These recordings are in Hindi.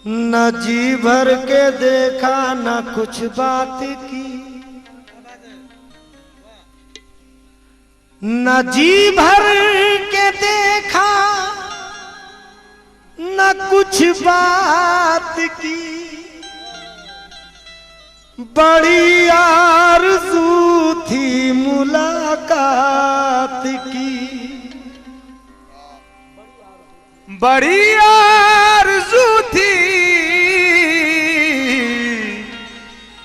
न जी भर के देखा न कुछ बात की, न जी भर के देखा न कुछ बात की, बड़ी आरज़ू थी मुलाकात की, बड़ी आरज़ू थी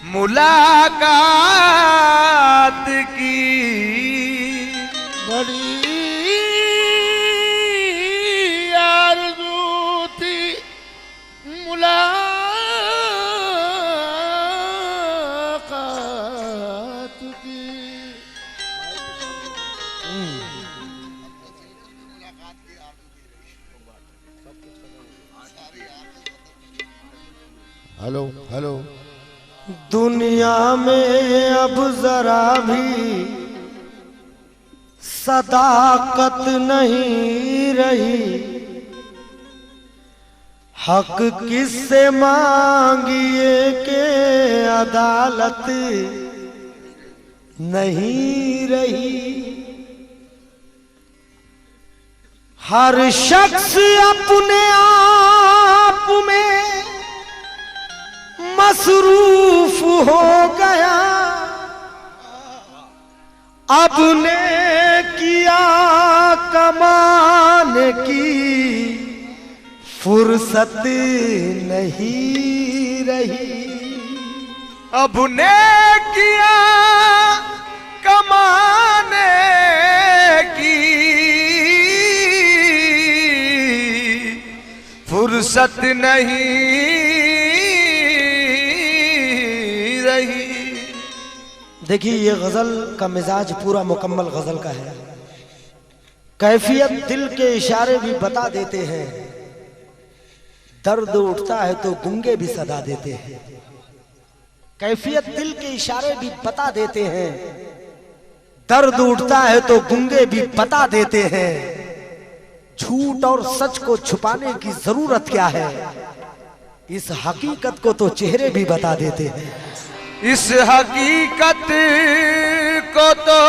मुलाकात की, बड़ी आरज़ू थी मुलाकात की। Hello hello. दुनिया में अब जरा भी सदाकत नहीं रही, हक किससे मांगिए के अदालत नहीं रही। हर शख्स अपने आप में मसरूफ हो गया, अब ने किया कमाने की फुर्सत नहीं रही। अब ने किया कमाने की फुर्सत नहीं रही। देखिए ये गजल का मिजाज पूरा मुकम्मल गजल का है। कैफियत दिल के इशारे भी बता देते हैं, दर्द उठता है तो गूंगे भी सदा देते हैं। कैफियत दिल के इशारे भी बता देते हैं, दर्द उठता है तो गूंगे भी बता देते हैं। झूठ और सच को छुपाने की जरूरत क्या है, इस हकीकत को तो चेहरे भी बता देते हैं। इस हकीकत को तो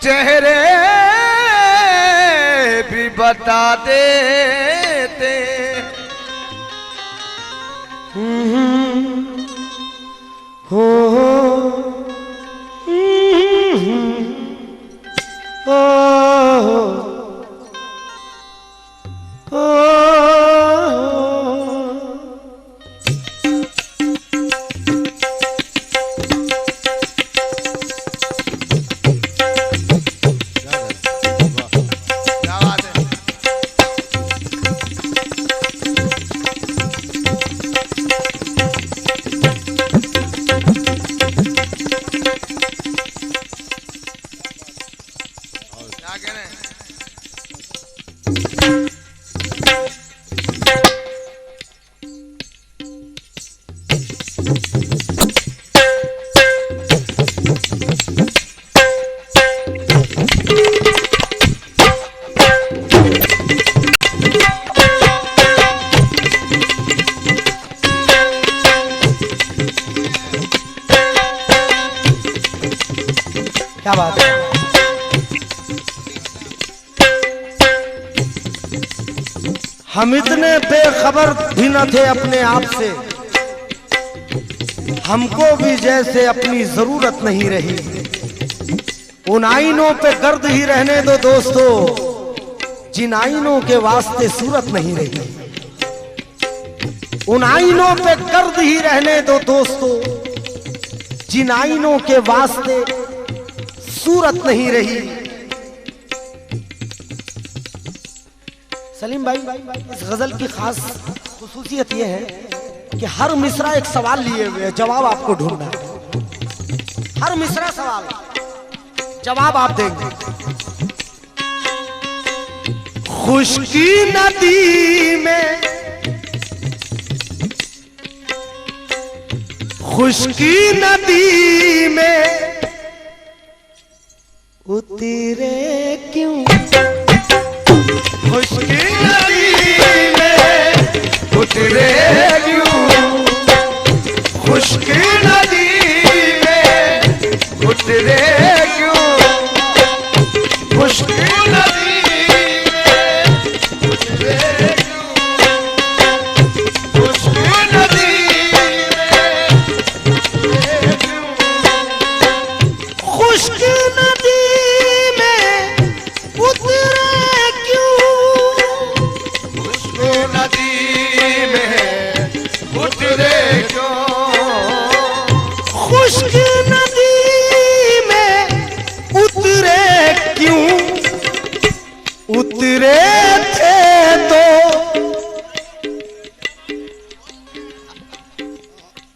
चेहरे भी बता देते। हो क्या बात है। हम इतने बेखबर भी न थे अपने आप से, हमको भी जैसे अपनी जरूरत नहीं रही। उन आईनों पे गर्द ही रहने दो दोस्तों, जिन आईनों के वास्ते सूरत नहीं रही। उन आईनों पे गर्द ही रहने दो दोस्तों, जिन आईनों के वास्ते सूरत नहीं रही। सलीम भाई, इस गजल की खास खुसूसियत यह है कि हर मिसरा एक सवाल लिए हुए है, जवाब आपको ढूंढना है। हर मिसरा सवाल, जवाब आप देंगे। खुशकी नदी में, खुशकी नदी में उतरे क्यों, खुशकी नदी खुश्क नदी में उतरे क्यों, खुश्क नदी में उतरे क्यों, खुश्क नदी में उतरे क्यों, उतरे थे तो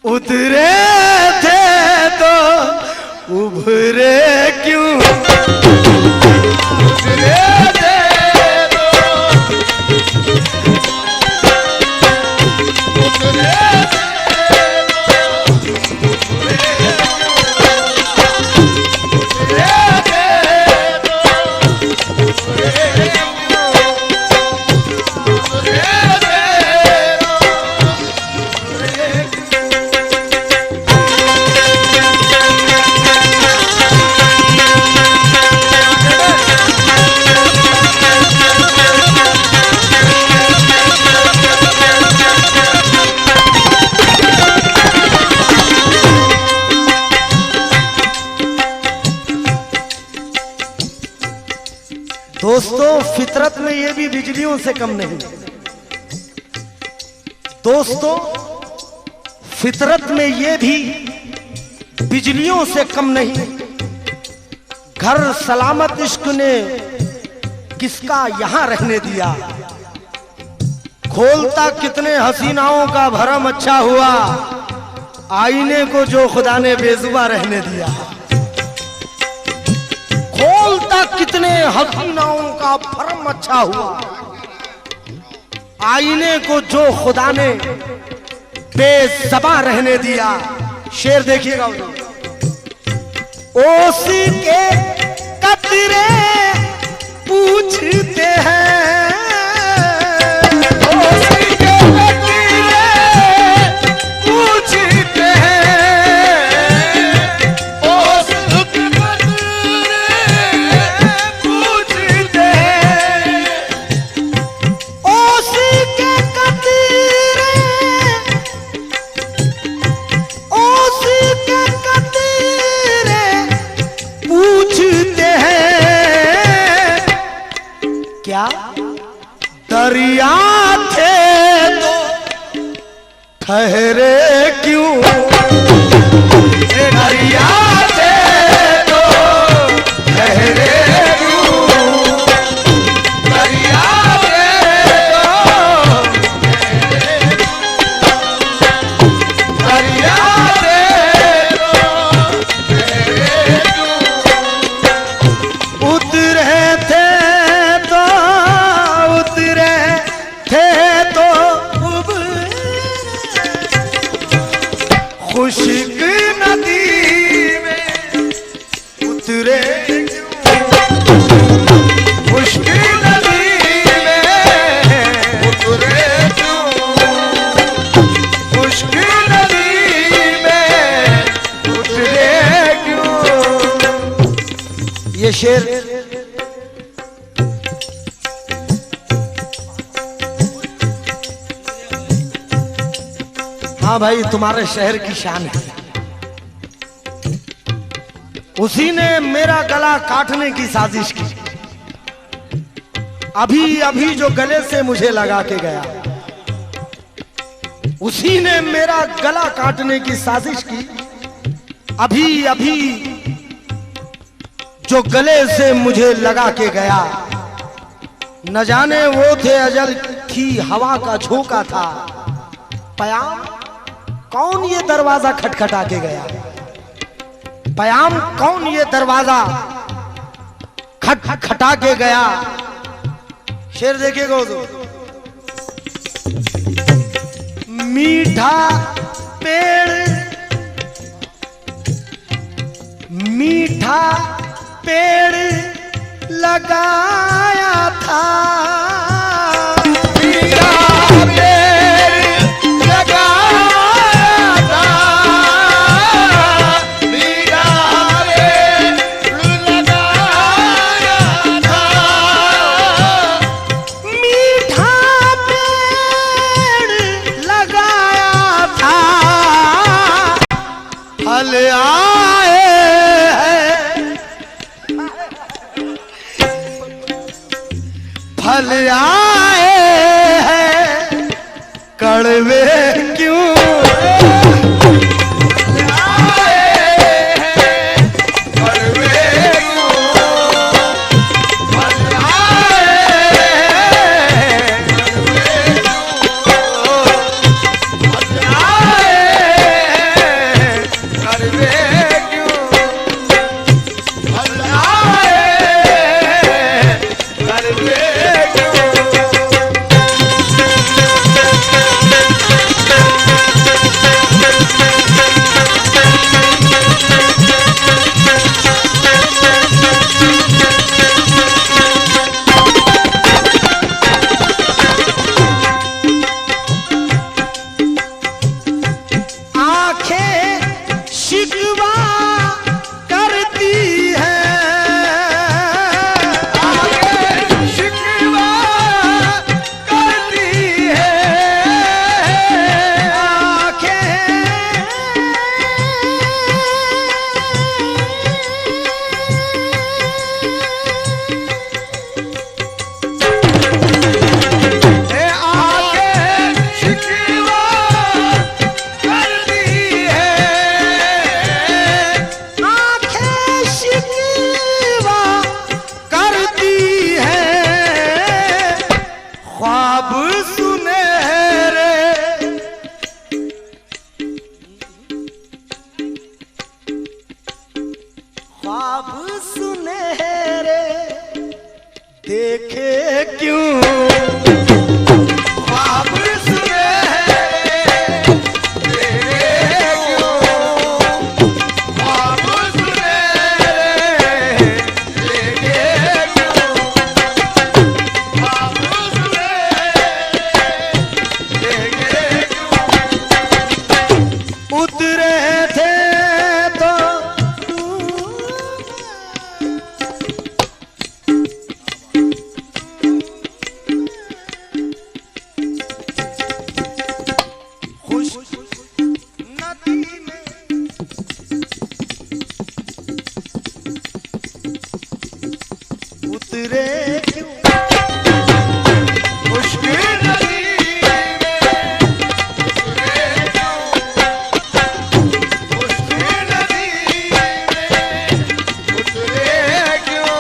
उतरे थे तो उभरे क्यों, उतरे थे तो उतरे दोस्तों, फितरत में ये भी बिजलियों से कम नहीं। दोस्तों, फितरत में ये भी बिजलियों से कम नहीं। घर सलामत इश्क ने किसका यहां रहने दिया, खोलता कितने हसीनाओं का भरम अच्छा हुआ, आईने को जो खुदा ने बेजुबा रहने दिया। खोलता कितने हसीनाओं का भरम अच्छा हुआ, आईने को जो खुदा ने बेज़बां रहने दिया। शेर देखिएगा, ओसी के कतरे पूछते हैं, ओसी के कतरे पूछते हैं, ओसी के कतरे पूछते हैं, ओसी के कतरे, ओसी के कतरे पूछते हैं। क्या दरिया थे तो ठहरे क्यों, दरिया थे तो ठहरे क्यों, दरिया थे तो दरिया थे तो ठहरे क्यों, उतरे थे तो उतरे थे तो उभरे, खुश्क नदी में उतरे खुश्क नदी में उतरे क्यों, खुश्क नदी में उतरे क्यों। ये शेर हाँ भाई, तुम्हारे शहर की शान है। उसी ने मेरा गला काटने की साजिश की, अभी अभी जो गले से मुझे लगा के गया, उसी ने मेरा गला काटने की साजिश की, अभी अभी जो गले से मुझे लगा के गया। न जाने वो थे अजल की हवा का झोंका था, पयाम कौन ये दरवाजा खटखटा के गया, पयाम कौन ये दरवाजा खटखटा के गया। शेर देखिएगा तो, मीठा पेड़, मीठा पेड़ लगाया था, मीठा पेड़ लगाया था, मीठा पेड़ लगाया था, मीठा पेड़ लगाया था, फल आए हैं फल आए हैं कड़वे क्यों, ख्वाब सुनहरे देखे क्यों, ख्वाब सुनहरे देखे क्यों, ख्वाब सुनहरे देखे क्यों, ख्वाब सुनहरे देखे क्यों, उतरे थे तो उतरे क्यों मुश्किल नदी में, उतरे क्यों मुश्किल नदी में, उतरे क्यों।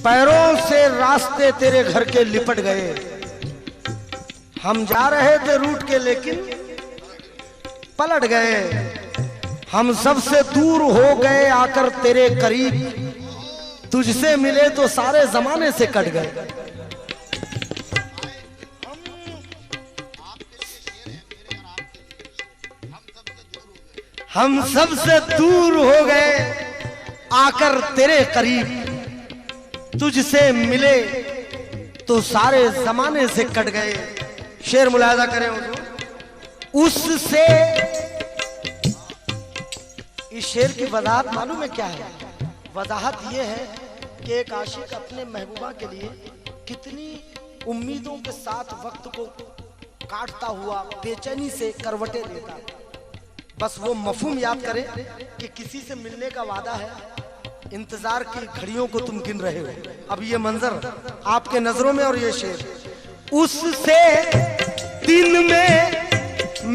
पैरों से रास्ते तेरे घर के लिपट गए, हम जा रहे थे रूट के लेकिन पलट गए, हम सबसे दूर हो गए आकर तेरे करीब, तुझसे मिले तो सारे जमाने से कट गए। हम सबसे दूर हो गए आकर तेरे करीब, तुझसे मिले तो सारे जमाने से कट गए। शेर मुलाहिजा करें हुजूर, उससे इस शेर की वजाहत मालूम है क्या है? वजाहत ये है कि एक आशिक अपने महबूबा के लिए कितनी उम्मीदों के साथ वक्त को काटता हुआ बेचैनी से करवटें लेता। बस वो मफहूम याद करें कि किसी से मिलने का वादा है, इंतजार की घड़ियों को तुम गिन रहे हो। अब ये मंजर आपके नजरों में और ये शेर, उससे दिन में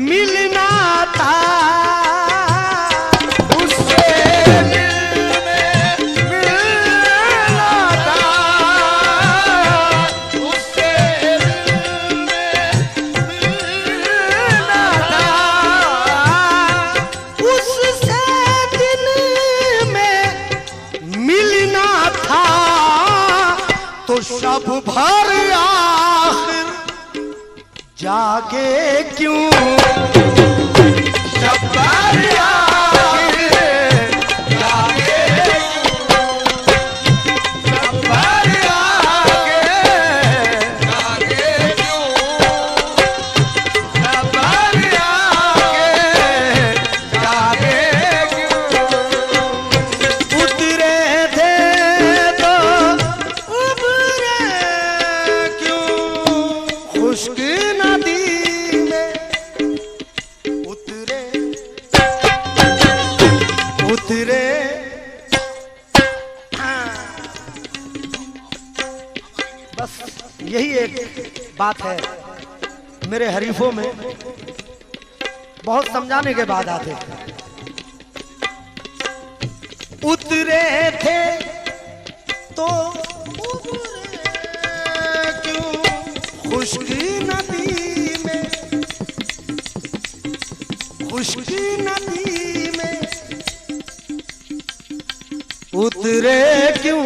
मिलना था, शब भर आखिर जागे क्यों, शब भर आखिर जागे क्यों, शब भर आखिर जागे क्यों, शब भर आखिर जागे क्यों। उतरे थे तो खुश्क नदी में, उतरे उतरे यही एक बात है, मेरे हरीफों में बहुत समझाने के बाद आते थे। उतरे थे तो क्यों खुशकी नदी में, खुशकी नदी में उतरे क्यों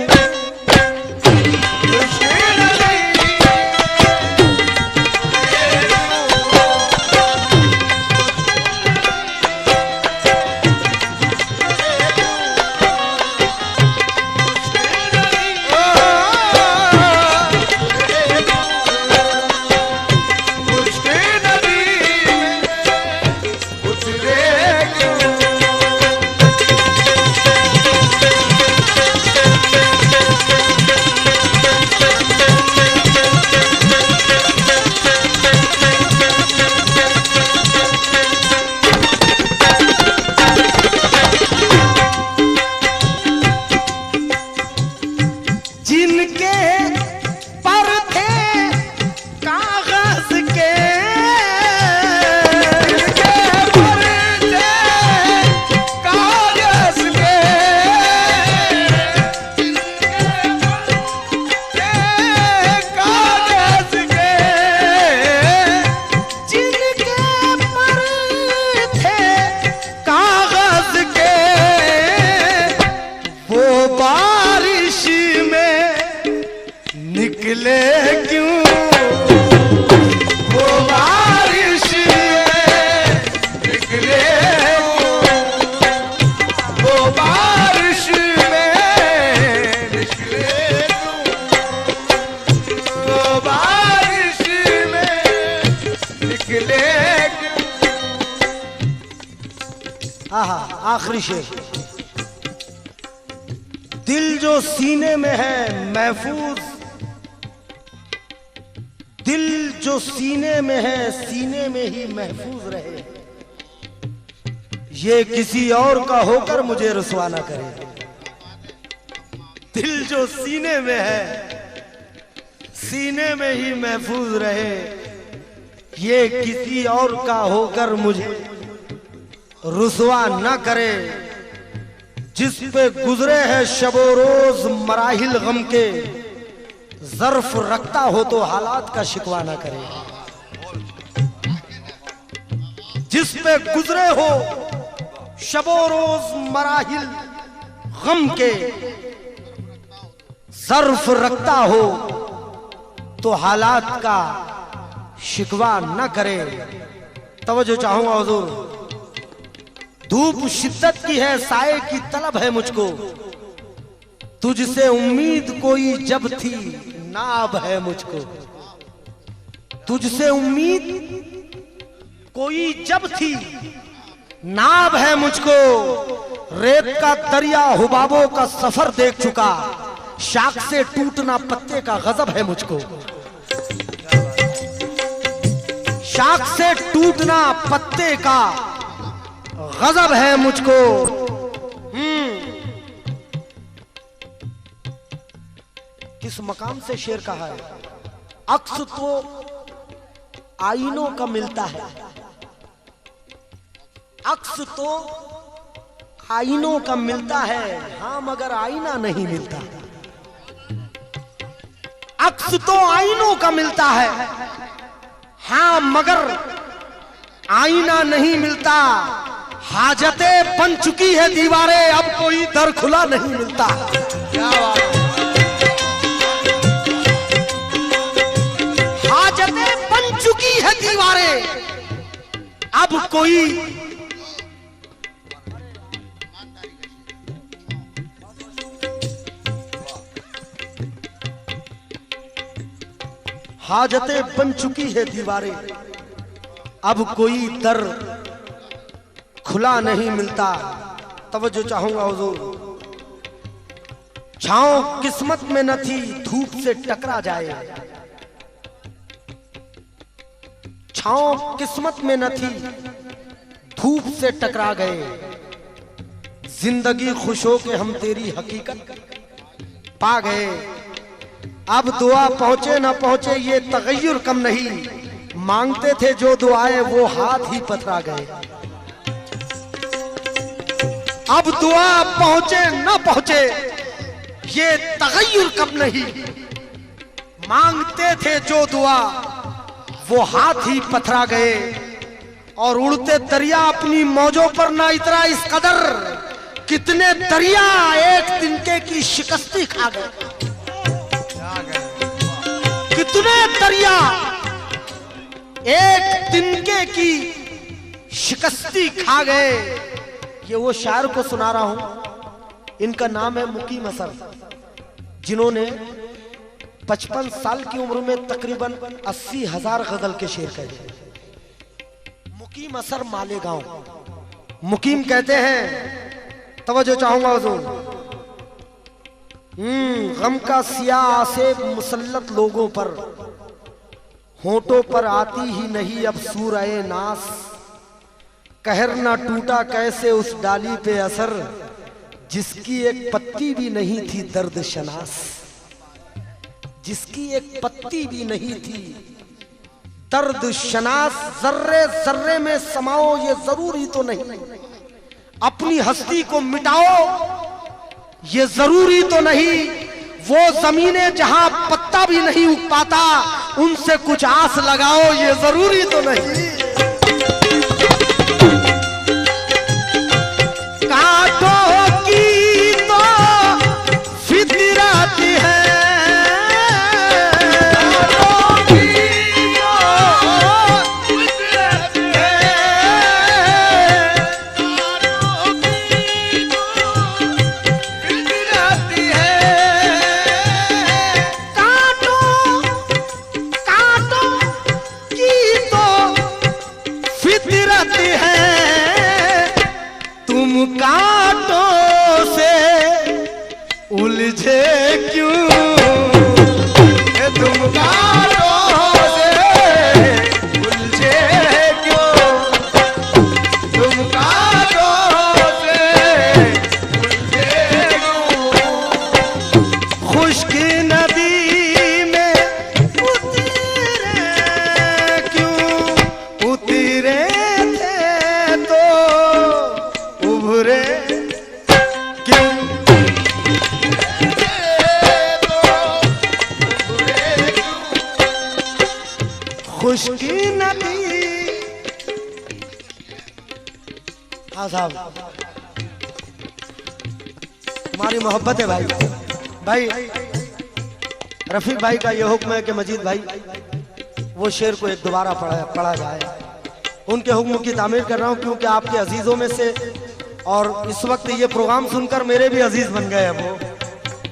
आखिरी शेर। दिल जो सीने में है महफूज, दिल जो सीने में है सीने में ही महफूज रहे, ये किसी और का होकर मुझे रुसवा ना करे। दिल जो सीने में है सीने में ही महफूज रहे, ये किसी और का होकर मुझे रुसवा न करे। जिस पे गुजरे है शबो रोज मराहिल गम के, ज़र्फ रखता हो तो हालात का शिकवा न करे। जिस पे गुजरे हो शबो रोज मराहिल गम के, ज़र्फ रखता हो तो हालात का शिकवा न करे। तवज्जो चाहूंगा हुजूर। धूप शिद्दत की है साए की तलब है मुझको, तुझसे उम्मीद कोई जब थी नाब है मुझको। तुझसे उम्मीद कोई जब थी नाब है मुझको। रेत का दरिया हुबाबों का सफर देख चुका, शाख से टूटना पत्ते का गजब है मुझको। शाख से टूटना पत्ते का गजब है मुझको। किस मकाम से शेर कहा है? अक्स तो आईनों का मिलता है, अक्स तो आईनों का मिलता है, हाँ मगर आईना नहीं मिलता। अक्स तो आईनों का मिलता है, हाँ मगर आईना नहीं मिलता। हाजतें बन चुकी है दीवारें, अब कोई दर खुला नहीं मिलता। क्या बात है? हाजतें बन चुकी है दीवारें, अब कोई हाजतें बन चुकी है दीवारें, अब कोई दर खुला नहीं मिलता। तवज्जो चाहूंगा हुजूर। छांव किस्मत में न थी धूप से टकरा जाए, छांव किस्मत में न थी धूप से टकरा गए। जिंदगी खुश हो के हम तेरी हकीकत पा गए। अब दुआ पहुंचे ना पहुंचे ये तगय्युर कम नहीं, मांगते थे जो दुआएं वो हाथ ही पथरा गए। अब दुआ पहुंचे ना पहुंचे ये तगय्युर कम नहीं, मांगते थे जो दुआ वो हाथ ही पथरा गए। और उड़ते दरिया अपनी मौजों पर ना इतरा इस कदर, कितने दरिया एक तिनके की शिकस्ती खा गए। कितने दरिया एक तिनके की शिकस्ती खा गए। ये वो शायर को सुना रहा हूं, इनका नाम है मुकीम असर, जिन्होंने 55 साल की उम्र में तकरीबन 80,000 गजल के शेर कहे। मुकीम असर मालेगांव। मुकीम कहते हैं, तवज्जो चाहूंगा हुजूर, गम का सियाह आसेब मुसल्लत लोगों पर, होठों पर आती ही नहीं अब सूरए नास, कहर ना टूटा कैसे उस डाली पे असर, जिसकी एक पत्ती भी नहीं थी दर्द शनास, जिसकी एक पत्ती भी नहीं थी दर्द शनास। जर्रे जर्रे में समाओ ये जरूरी तो नहीं, अपनी हस्ती को मिटाओ ये जरूरी तो नहीं, वो जमीनें जहां पत्ता भी नहीं उग पाता उनसे कुछ आस लगाओ ये जरूरी तो नहीं। कांटों की तो फितरत है, कांटों से उलझे क्यों, तुम कांटों से उलझे क्यों, तुम कांटों से उलझे क्यों, खुश्क नदी में उतरे क्यों, उतरे थे तो उभरे क्यों, खुश्की नदी। हाँ साहब, हमारी मोहब्बत है भाई। भाई रफीक भाई का ये हुक्म है कि मजीद भाई वो शेर को एक दोबारा पढ़ा जाए। उनके हुक्म की तामीर कर रहा हूं क्योंकि आपके अजीजों में से, और इस वक्त ये प्रोग्राम सुनकर मेरे भी अजीज बन गए हैं वो,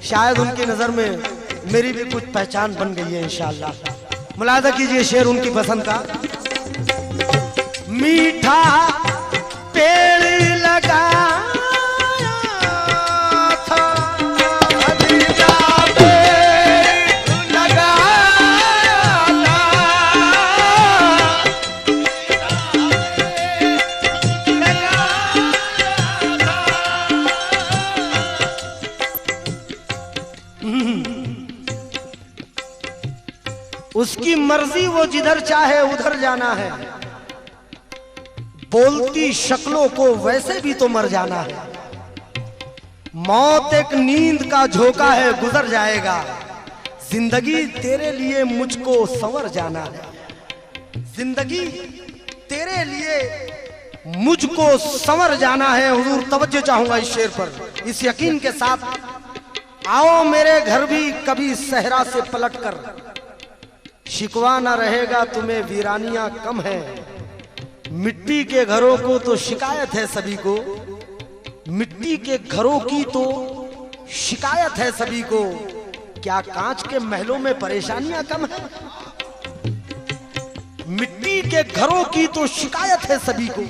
शायद उनकी नजर में मेरी भी कुछ पहचान बन गई है इंशाअल्लाह। मुलाहिजा कीजिए शेर उनकी पसंद का। मीठा पेड़ लगा उसकी मर्जी वो जिधर चाहे उधर जाना है, बोलती शक्लों को वैसे भी तो मर जाना है, मौत एक नींद का झोंका है गुजर जाएगा, जिंदगी तेरे लिए मुझको संवर जाना है, जिंदगी तेरे लिए मुझको संवर जाना है। हुजूर तवज्जो चाहूंगा इस शेर पर, इस यकीन के साथ, आओ मेरे घर भी कभी सहरा से पलटकर, शिकवा ना रहेगा तुम्हें वीरानियां कम है, मिट्टी के घरों को तो शिकायत है सभी को, मिट्टी के घरों की तो शिकायत है सभी को, क्या कांच के महलों में परेशानियां कम है, मिट्टी के घरों की तो शिकायत है सभी को,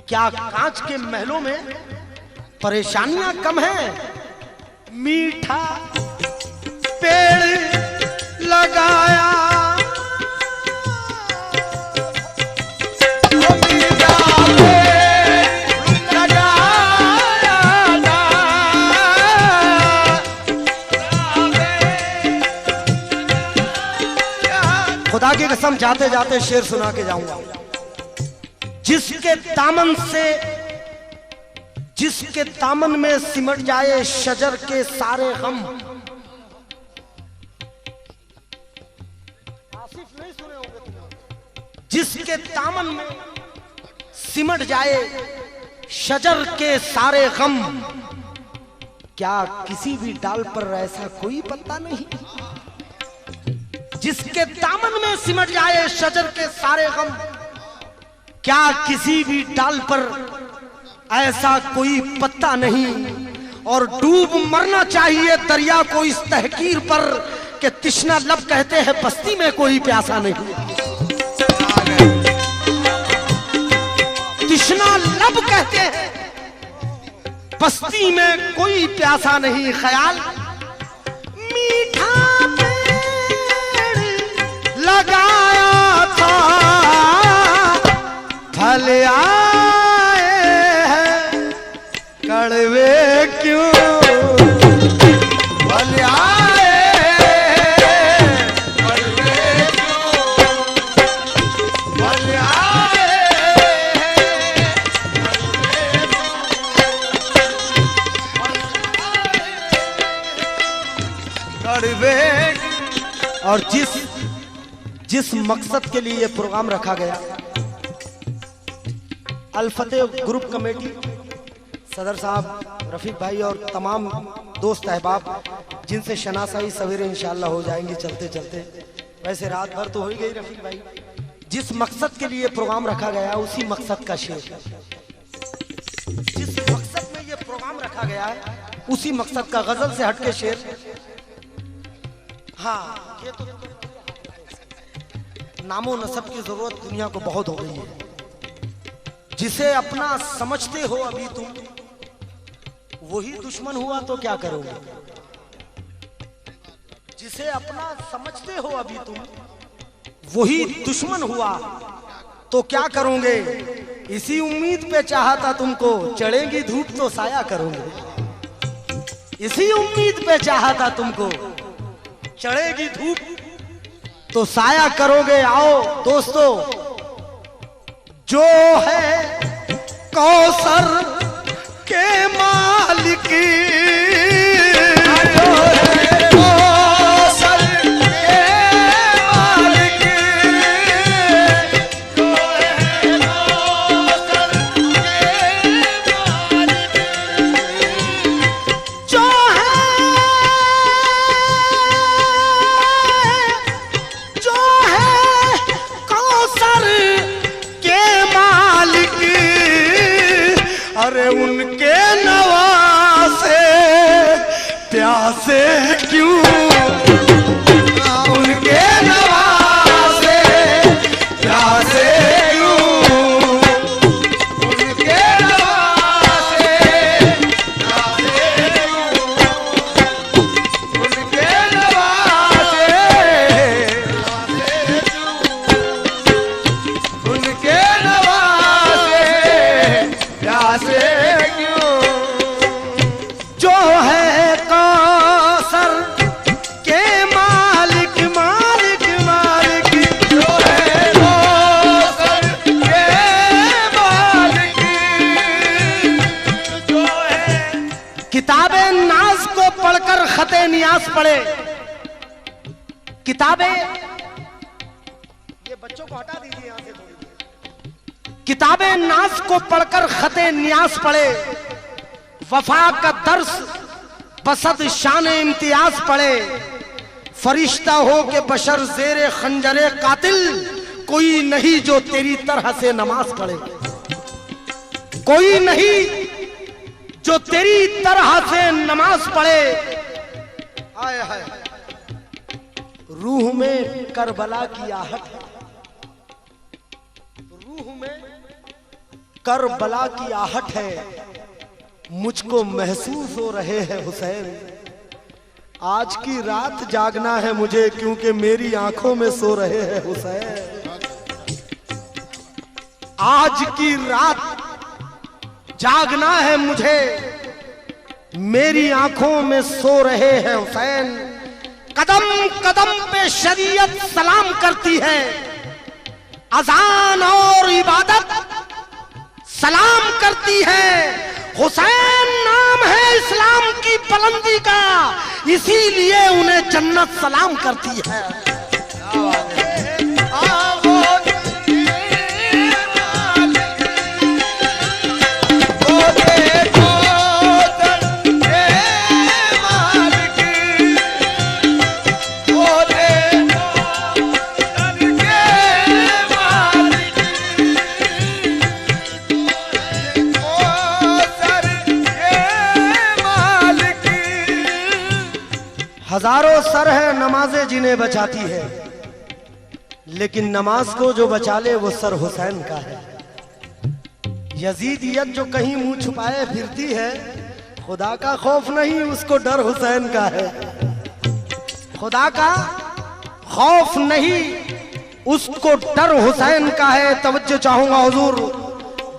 क्या कांच के महलों में परेशानियां कम है। मीठा पेड़ लगाया कसम जाते जाते शेर सुना के जाऊंगा। जिसके दामन में सिमट जाए शजर के सारे गम। आसिफ नहीं सुने होंगे तुम। जिसके दामन में सिमट जाए शजर के सारे गम, क्या किसी भी डाल पर ऐसा कोई पत्ता नहीं? जिसके दामन में सिमट जाए शजर के सारे गम, क्या किसी भी डाल पर ऐसा कोई पत्ता नहीं? और डूब मरना चाहिए दरिया को इस तहकीर पर कि तिश्ना लब कहते हैं बस्ती में कोई प्यासा नहीं। तिश्ना लब कहते हैं बस्ती में कोई प्यासा नहीं। ख्याल मीठा पेड़ लगाया था, फल आए हैं कड़वे क्यों? फल आए हैं कड़वे क्यों? फल आए कड़वे। और जिस मकसद के लिए यह प्रोग्राम रखा गया, अल-फतेह ग्रुप कमेटी, सदर साहब, रफीक भाई और तमाम दोस्त अहबाब जिनसे शनासाई सवेरे इंशाअल्लाह हो जाएंगी चलते चलते। वैसे रात भर तो हो ही गई रफीक भाई। जिस मकसद के लिए प्रोग्राम रखा गया उसी मकसद का शेर, जिस मकसद में ये प्रोग्राम रखा गया है उसी मकसद का गजल से हटके शेर। हाँ, ये तो नामो नसब की जरूरत दुनिया को बहुत हो गई है। जिसे अपना समझते हो अभी तुम, वही दुश्मन हुआ तो क्या करोगे? जिसे अपना समझते हो अभी तुम, वही दुश्मन हुआ तो क्या करोगे? इसी उम्मीद पे चाहता तुमको, चढ़ेगी धूप तो साया करोगे। इसी उम्मीद पे चाहता तुमको, चढ़ेगी धूप तो साया करोगे। आओ दोस्तों, जो है कौसर के मालिक, जो है कौसर के मालिक, जो है कौसर के मालिक, जो है कौसर के मालिक, अरे उनके नवासे प्यासे क्यों? उनके नवासे प्यासे क्यों? उनके नवासे प्यासे क्यों? उनके नवासे प्यासे क्यों? उनके नवासे प्यासे क्यों? जो है कौसर के मालिक, मालिक, मालिक, जो है कौसर के मालिक, जो है। किताबे नाज को पढ़कर खते नियाज पढ़े। किताबें, ये बच्चों को हटा दीजिए यहां से थोड़ी। किताबें नाज को पढ़कर खते नियाज पढ़े, वफा का दर्स बसद शान इम्तियाज पढ़े। फरिश्ता हो के बशर जेरे खंजरे कातिल, कोई नहीं जो तेरी तरह से नमाज पढ़े। कोई नहीं जो तेरी तरह से नमाज पढ़े। हाय हाय, रूह में करबला की आहट है, रूह में करबला की आहट है। मुझको महसूस हो रहे हैं हुसैन, आज की रात जागना है मुझे, क्योंकि मेरी आंखों में सो रहे हैं हुसैन। आज की रात जागना है मुझे, मेरी आंखों में सो रहे हैं हुसैन। कदम कदम पे शरीयत सलाम करती है, अजान और इबादत सलाम करती है। हुसैन नाम है इस्लाम की बुलंदी का, इसीलिए उन्हें जन्नत सलाम करती है। हजारों सर है नमाजें जिन्हें बचाती है, लेकिन नमाज को जो बचा ले वो सर हुसैन का है। यजीदियत जो कहीं मुंह छुपाए फिरती है, खुदा का खौफ नहीं उसको डर हुसैन का है। खुदा का खौफ नहीं उसको डर हुसैन का है। तवज्जो चाहूंगा हुजूर,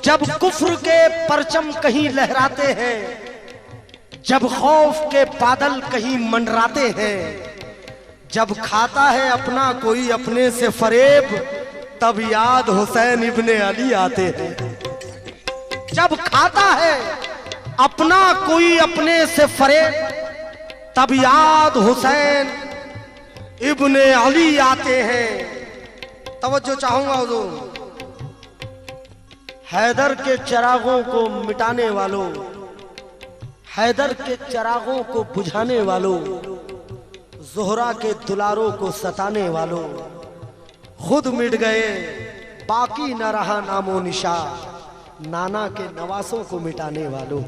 जब कुफ्र के परचम कहीं लहराते हैं, जब खौफ के बादल कहीं मंडराते हैं, जब खाता है अपना कोई अपने से फरेब, तब याद हुसैन इब्ने अली आते हैं। जब खाता है अपना कोई अपने से फरेब, तब याद हुसैन इब्ने अली आते हैं। तवज्जो चाहूंगा हुजूर, हैदर के चिरागों को मिटाने वालों, हैदर के चिरागों को बुझाने वालों, ज़ोहरा के दुलारों को सताने वालों, खुद मिट गए बाकी न रहा नामो निशा, नाना के नवासों को मिटाने वालों,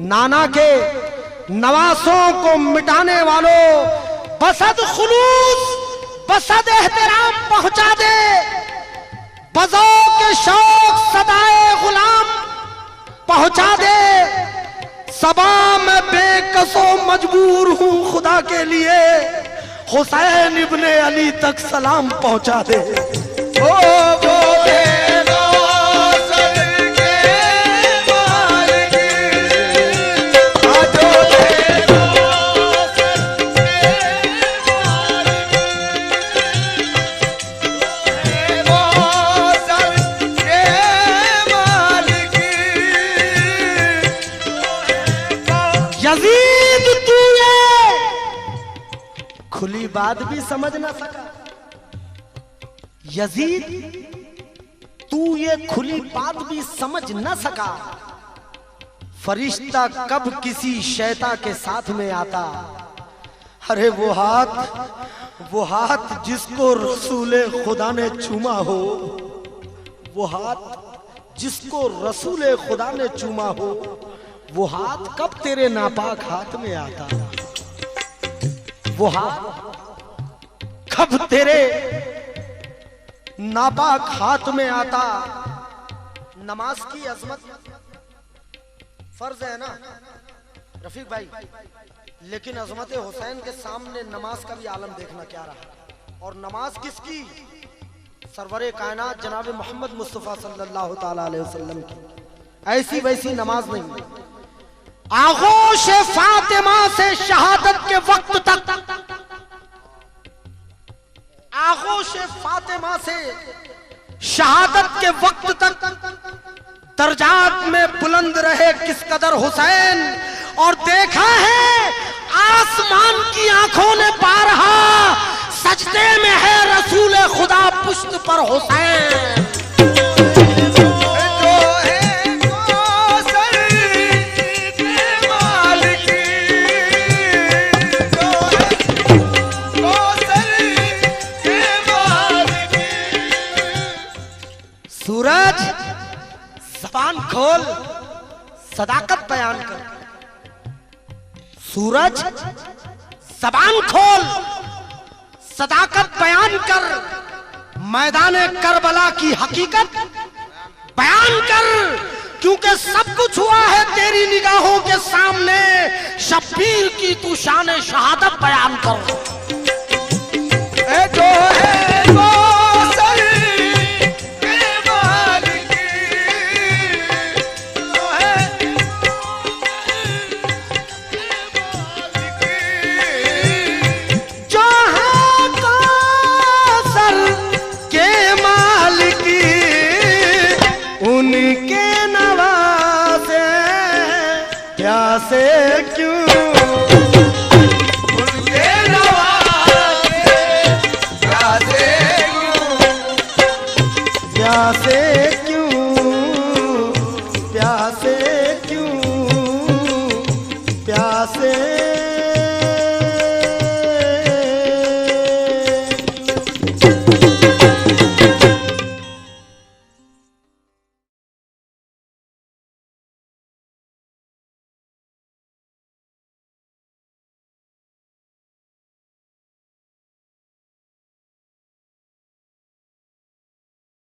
नाना के नवासों को मिटाने वालों, बसद खुलूस बसद एहतराम पहुंचा दे, बजो के शौक सदाए गुलाम पहुंचा दे। सबा में बेकसो मजबूर हूं खुदा के लिए, हुसैन इब्ने अली तक सलाम पहुंचा दे। यजीद तू ये खुली बात भी समझ ना सका, यजीद तू ये खुली बात भी समझ ना सका, फरिश्ता कब किसी शैता के साथ में आता। अरे वो हाथ जिसको रसूले खुदा ने चूमा हो, वो हाथ जिसको रसूले खुदा ने चूमा हो, वो हाथ कब तेरे नापाक हाथ में आता। वो हाथ कब तेरे नापाक हाथ में आता। नमाज की अजमत फर्ज है ना रफीक भाई, लेकिन अजमत हुसैन के सामने नमाज का भी आलम देखना क्या रहा। और नमाज किसकी? सरवरे कायनात जनाब मोहम्मद मुस्तफ़ा सल्लल्लाहु ताला अलैहि वसल्लम की। ऐसी वैसी नमाज नहीं, आगोश फातिमा से शहादत के वक्त तक, आगोश फातिमा से शहादत के वक्त तक दर्जात में बुलंद रहे किस कदर हुसैन। और देखा है आसमान की आंखों ने बारहा, सजदे में है रसूल खुदा पुश्त पर हुसैन। सूरज ज़बान खोल, सदाकत बयान कर। सूरज ज़बान खोल, सदाकत बयान कर। मैदाने करबला की हकीकत बयान कर, क्योंकि सब कुछ हुआ है तेरी निगाहों के सामने। शब्बीर की तू शान शहादत बयान कर। जो है वो के उनके नवासे प्यासे क्यों